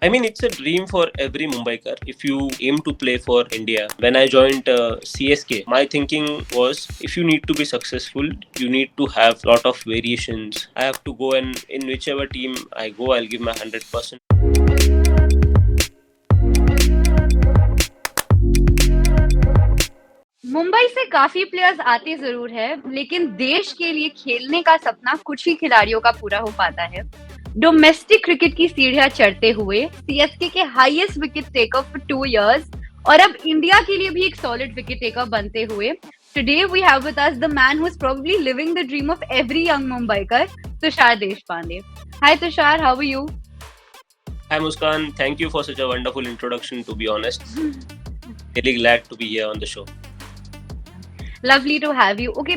I mean, it's a dream for every Mumbaikar if you aim to play for India. When I joined CSK, my thinking was if you need to be successful, you need to have lot of variations. I have to go, and in whichever team I go, I'll give my 100%. Mumbai से काफी players आते जरूर है, लेकिन देश के लिए खेलने का सपना कुछ ही खिलाड़ियों का पूरा हो पाता है। डोमेस्टिक क्रिकेट की सीढ़ियां चढ़ते हुए सीएसके के highest wicket taker for 2 years और अब इंडिया के लिए भी एक सॉलिड विकेट टेकर बनते हुए, today we have with us the man who is probably living the dream of every young Mumbaikar, Tushar Deshpande. Hi Tushar, how are you? Hi Muskaan, thank you for such a wonderful introduction. To be honest, really glad to be here on the show. Lovely to have you. Okay,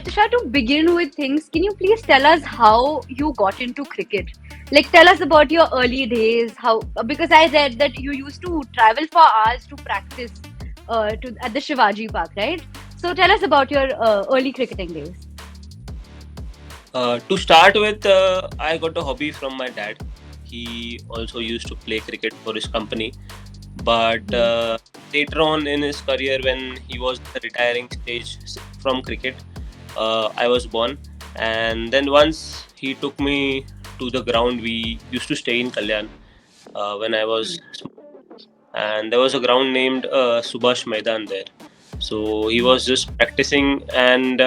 Tushar, to begin with things, can you please tell us how you got into cricket? Like, tell us about your early days. How, because I read that you used to travel for hours to practice at the Shivaji Park, right? So, tell us about your early cricketing days. To start with, I got a hobby from my dad. He also used to play cricket for his company. But later on in his career, when he was at the retiring stage from cricket, I was born. And then once he took me to the ground, we used to stay in Kalyan when I was small. And there was a ground named Subhash Maidan there. So he was just practicing, and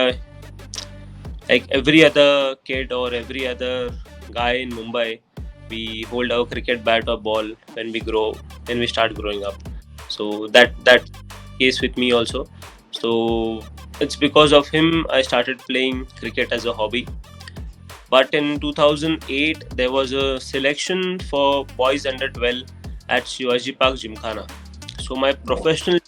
like every other kid or every other guy in Mumbai, we hold our cricket bat or ball when we start growing up. So that case with me also. So it's because of him I started playing cricket as a hobby. But in 2008 there was a selection for boys under 12 at Shivaji Park Gymkhana. So my professional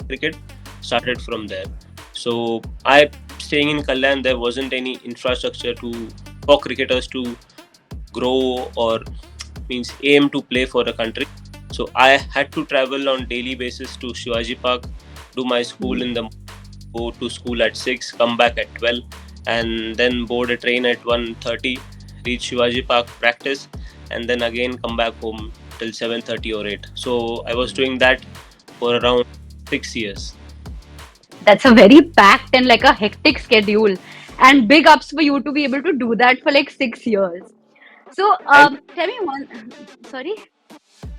cricket started from there. So I staying in Kalyan, there wasn't any infrastructure for cricketers to grow or means aim to play for a country. So I had to travel on daily basis to Shivaji Park, do my school in the go to school at 6, come back at 12, and then board a train at 1:30, reach Shivaji Park, practice, and then again come back home till 7:30 or 8. So I was doing that for around 6 years. That's a very packed and like a hectic schedule. And big ups for you to be able to do that for like 6 years. So, And tell me one. Sorry.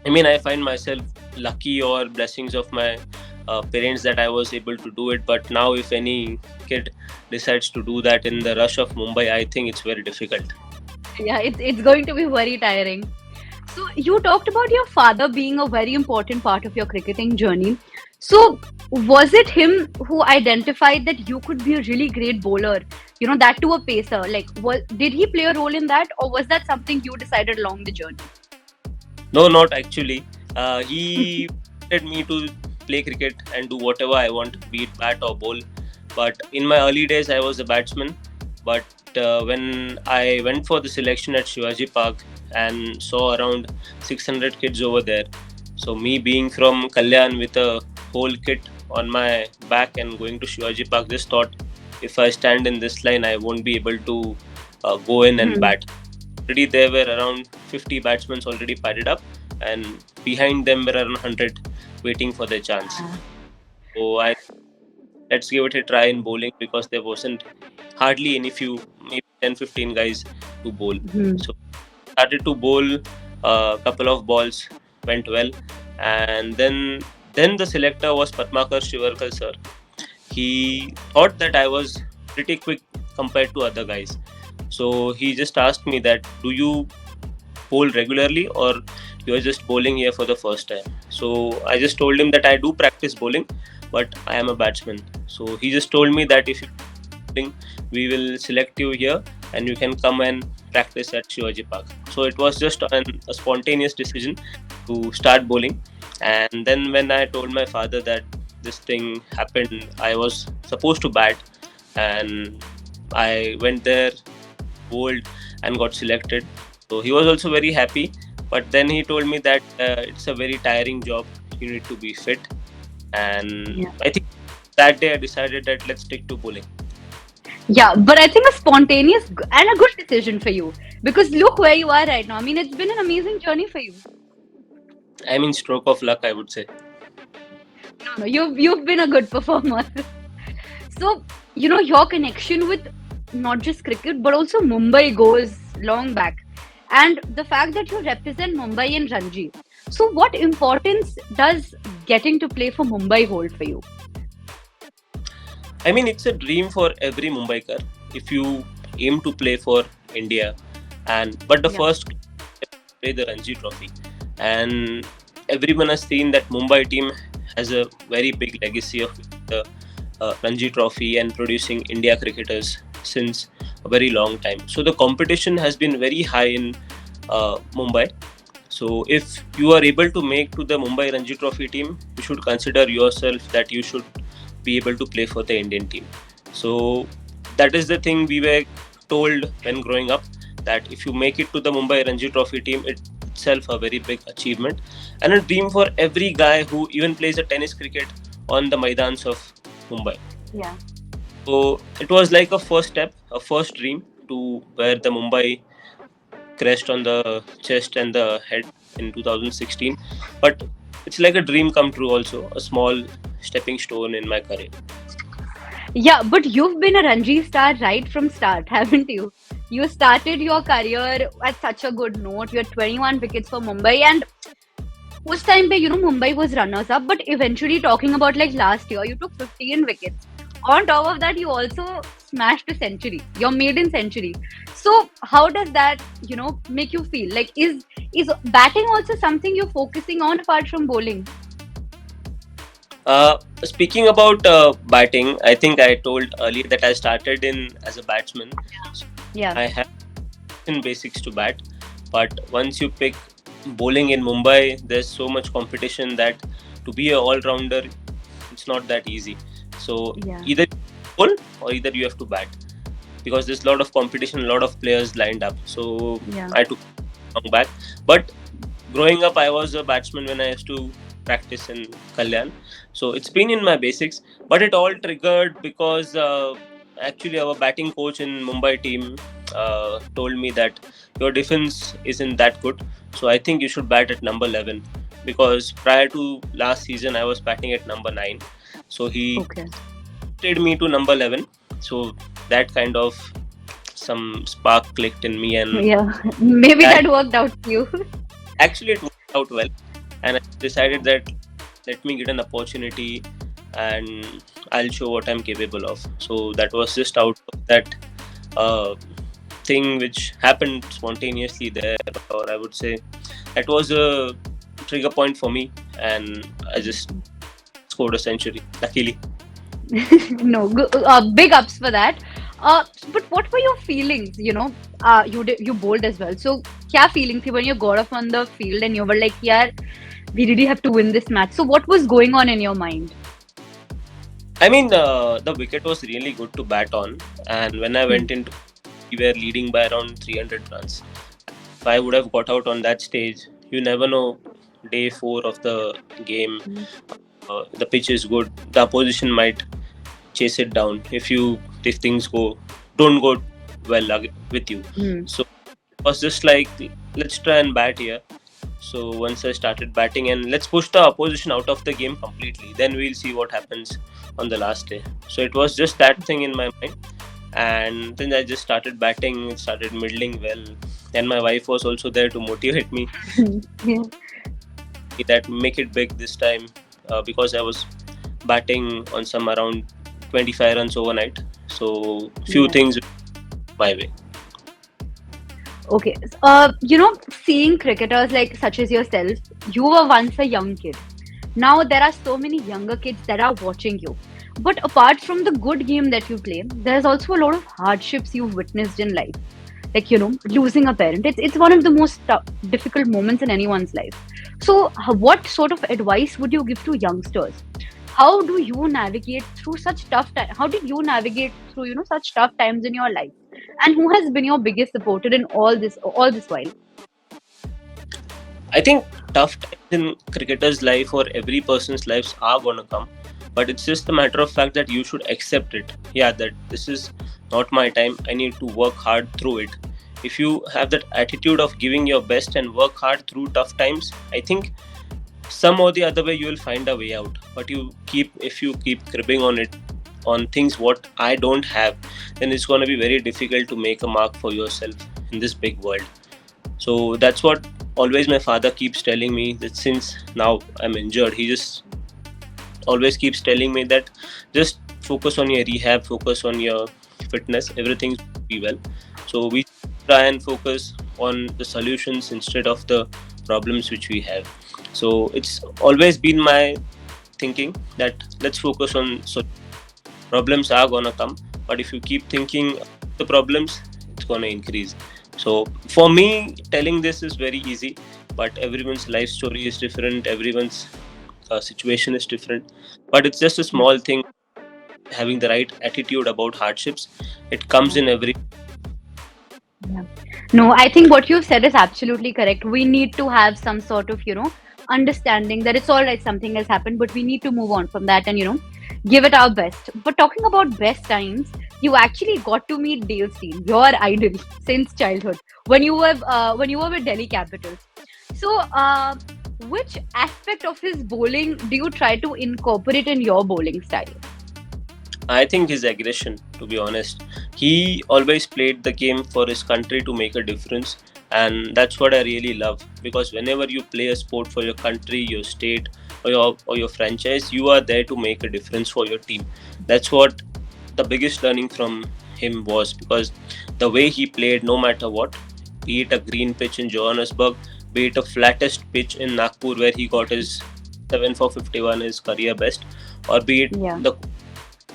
I mean, I find myself lucky or blessings of my parents that I was able to do it. But now, if any kid decides to do that in the rush of Mumbai, I think it's very difficult. Yeah, it's going to be very tiring. So you talked about your father being a very important part of your cricketing journey. So was it him who identified that you could be a really great bowler? You know, that to a pacer. Like, did he play a role in that, or was that something you decided along the journey? No, not actually. He wanted me to play cricket and do whatever I want, be it bat or ball. But in my early days, I was a batsman. But when I went for the selection at Shivaji Park and saw around 600 kids over there, so me being from Kalyan with a whole kit on my back and going to Shivaji Park, just thought if I stand in this line, I won't be able to go in and bat. Already there were around 50 batsmen already padded up, and behind them were around 100 waiting for their chance. So let's give it a try in bowling, because there wasn't hardly any few, maybe 10-15 guys to bowl. So started to bowl a couple of balls, went well, and then the selector was Padmakar Shivarkar sir. He thought that I was pretty quick compared to other guys. So he just asked me that, do you bowl regularly, or you are just bowling here for the first time? So I just told him that I do practice bowling, but I am a batsman. So he just told me that if you bowling, we will select you here and you can come and practice at Shivaji Park. So it was just a spontaneous decision to start bowling. And then when I told my father that this thing happened, I was supposed to bat, and I went there, bowled, and got selected. So he was also very happy. But then he told me that it's a very tiring job. You need to be fit. And I think that day I decided that let's stick to bowling. Yeah, but I think a spontaneous and a good decision for you, because look where you are right now. I mean, it's been an amazing journey for you. I mean, stroke of luck, I would say. No, you've been a good performer. So, your connection with not just cricket but also Mumbai goes long back. And the fact that you represent Mumbai in Ranji. So, what importance does getting to play for Mumbai hold for you? I mean, it's a dream for every Mumbaiker if you aim to play for India. But the Yeah. first play the Ranji Trophy, and everyone has seen that Mumbai team has a very big legacy of the Ranji Trophy and producing India cricketers since a very long time. So the competition has been very high in Mumbai. So if you are able to make to the Mumbai Ranji Trophy team, you should consider yourself that you should be able to play for the Indian team. So that is the thing we were told when growing up, that if you make it to the Mumbai Ranji Trophy team, it's itself a very big achievement and a dream for every guy who even plays a tennis cricket on the Maidans of Mumbai. Yeah. So it was like a first step, a first dream to wear the Mumbai crest on the chest and the head in 2016. But it's like a dream come true also, a small stepping stone in my career. Yeah, but you've been a Ranji star right from start, haven't you? You started your career at such a good note. You had 21 wickets for Mumbai, and उस time पे Mumbai was runners up, but eventually talking about like last year, you took 15 wickets. On top of that, you also smashed a century, your maiden century. So how does that make you feel? Like is batting also something you're focusing on apart from bowling? Speaking about batting, I think I told earlier that I started in as a batsman. So Yeah. I have in basics to bat, but once you pick bowling in Mumbai, there's so much competition that to be an all-rounder, it's not that easy. So Yeah. either you bowl or either you have to bat, because there's a lot of competition, a lot of players lined up. So Yeah. I took long back. But growing up, I was a batsman when I used to practice in Kalyan. So it's been in my basics, but it all triggered because actually our batting coach in Mumbai team told me that your defense isn't that good. So I think you should bat at number 11, because prior to last season I was batting at number 9. So he Okay. shifted me to number 11. So that kind of some spark clicked in me, and Yeah. Maybe that worked out for you. actually it worked out well. And I decided that let me get an opportunity and I'll show what I'm capable of. So that was just out of that uh, thing which happened spontaneously there, or I would say that was a trigger point for me, and I just scored a century, luckily. No, big ups for that. But what were your feelings? You bowled as well. So, क्या feeling थी when you got off on the field and you were like, यार, we really have to win this match. So, what was going on in your mind? I mean, the wicket was really good to bat on, and when I went into, we were leading by around 300 runs. If I would have got out on that stage, you never know. Day 4 of the game, the pitch is good. The opposition might chase it down if things don't go well with you. So it was just like, let's try and bat here. So once I started batting, and let's push the opposition out of the game completely, then we'll see what happens on the last day. So it was just that thing in my mind, and then I just started batting, started middling well, and my wife was also there to motivate me Yeah. that make it big this time, because I was batting on some around 25 runs overnight. So few Yeah. things my way. Okay. Seeing cricketers like such as yourself, you were once a young kid. Now there are so many younger kids that are watching you. But apart from the good game that you play, there's also a lot of hardships you've witnessed in life. Like, losing a parent. It's one of the most difficult moments in anyone's life. So, what sort of advice would you give to youngsters? How do you navigate through such tough time? How did you navigate through, such tough times in your life? And who has been your biggest supporter in all this while? I think tough times in cricketer's life or every person's lives are gonna come, but it's just a matter of fact that you should accept it. Yeah, that this is not my time. I need to work hard through it. If you have that attitude of giving your best and work hard through tough times, I think some or the other way you will find a way out. But if you keep cribbing on it, on things what I don't have, then it's going to be very difficult to make a mark for yourself in this big world. So that's what always my father keeps telling me, that since now I'm injured, he just always keeps telling me that just focus on your rehab, focus on your fitness, everything will be well. So we try and focus on the solutions instead of the problems which we have. So it's always been my thinking that let's focus on, so problems are gonna come, but if you keep thinking the problems, it's gonna increase. So for me, telling this is very easy, but everyone's life story is different, everyone's situation is different. But it's just a Yeah, small thing, having the right attitude about hardships. It comes yeah, in every. yeah. No, I think what you've said is absolutely correct. We need to have some sort of, understanding that it's all right, something has happened, but we need to move on from that and, give it our best. But talking about best times, you actually got to meet Dale Steyn, your idol since childhood, when you were with Delhi Capitals. So, which aspect of his bowling do you try to incorporate in your bowling style? I think his aggression, to be honest. He always played the game for his country to make a difference, and that's what I really love. Because whenever you play a sport for your country, your state, or your franchise, you are there to make a difference for your team. That's what the biggest learning from him was, because the way he played, no matter what, be it a green pitch in Johannesburg, be it a flattest pitch in Nagpur where he got his 7 for 51, his career best, or be it Yeah. the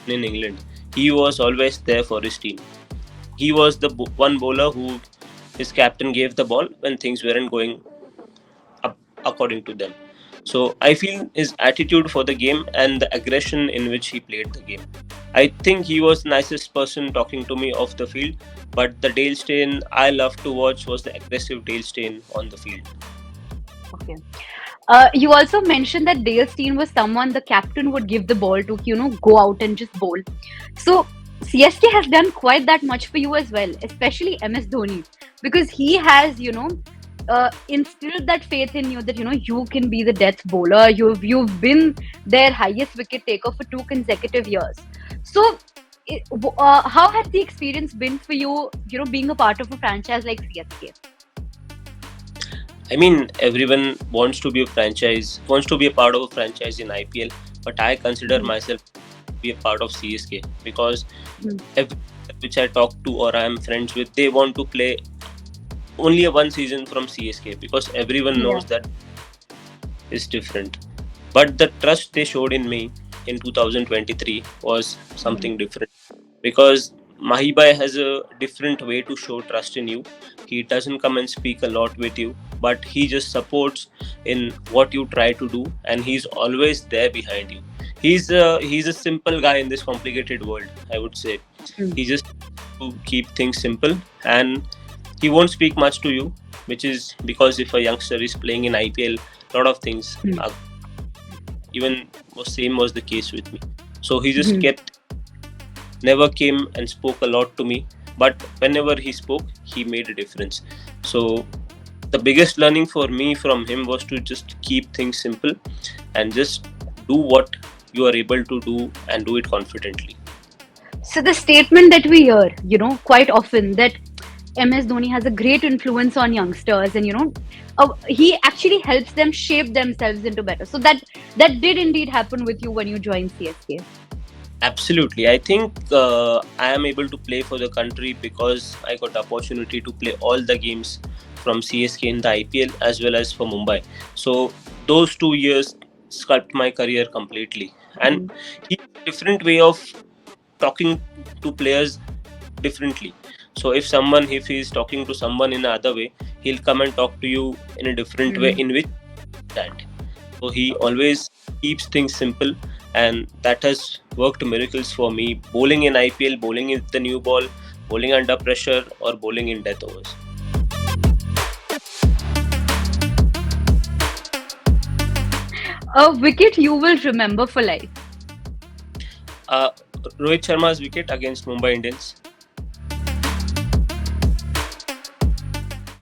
in England, he was always there for his team. He was the one bowler who his captain gave the ball when things weren't going up according to them. So I feel his attitude for the game and the aggression in which he played the game. I think he was the nicest person talking to me off the field, but the Dale Steyn I love to watch was the aggressive Dale Steyn on the field. Okay. You also mentioned that Dale Steyn was someone the captain would give the ball to, go out and just bowl. So CSK has done quite that much for you as well, especially MS Dhoni, because he has, instilled that faith in you that you can be the death bowler. You've been their highest wicket taker for 2 consecutive years. So, how has the experience been for you? Being a part of a franchise like CSK. I mean, everyone wants to be a franchise, wants to be a part of a franchise in IPL, but I consider Mm-hmm. myself to be a part of CSK, because Mm-hmm. every which I talk to or I am friends with, they want to play only a one season from CSK, because everyone Yeah. knows that is different. But the trust they showed in me in 2023 was Mm-hmm. something different, because Mahibai has a different way to show trust in you. He doesn't come and speak a lot with you, but he just supports in what you try to do, and he's always there behind you. He's a simple guy in this complicated world, I would say. He just to keep things simple, and he won't speak much to you, which is because if a youngster is playing in IPL, a lot of things are, even same was the case with me. So he just Mm-hmm. kept, never came and spoke a lot to me, but whenever he spoke, he made a difference. So the biggest learning for me from him was to just keep things simple and just do what you are able to do and do it confidently. So the statement that we hear, quite often, that MS Dhoni has a great influence on youngsters, and he actually helps them shape themselves into better. So that did indeed happen with you when you joined CSK. Absolutely. I think I am able to play for the country because I got the opportunity to play all the games from CSK in the IPL as well as for Mumbai. So those 2 years sculpt my career completely. And Mm. he different way of talking to players differently. So if he is talking to someone in another way, he'll come and talk to you in a different way Mm. in which that. So he always keeps things simple, and that has worked miracles for me. Bowling in IPL, bowling in the new ball, bowling under pressure, or bowling in death overs. A wicket you will remember for life. Uh, Rohit Sharma's wicket against Mumbai Indians.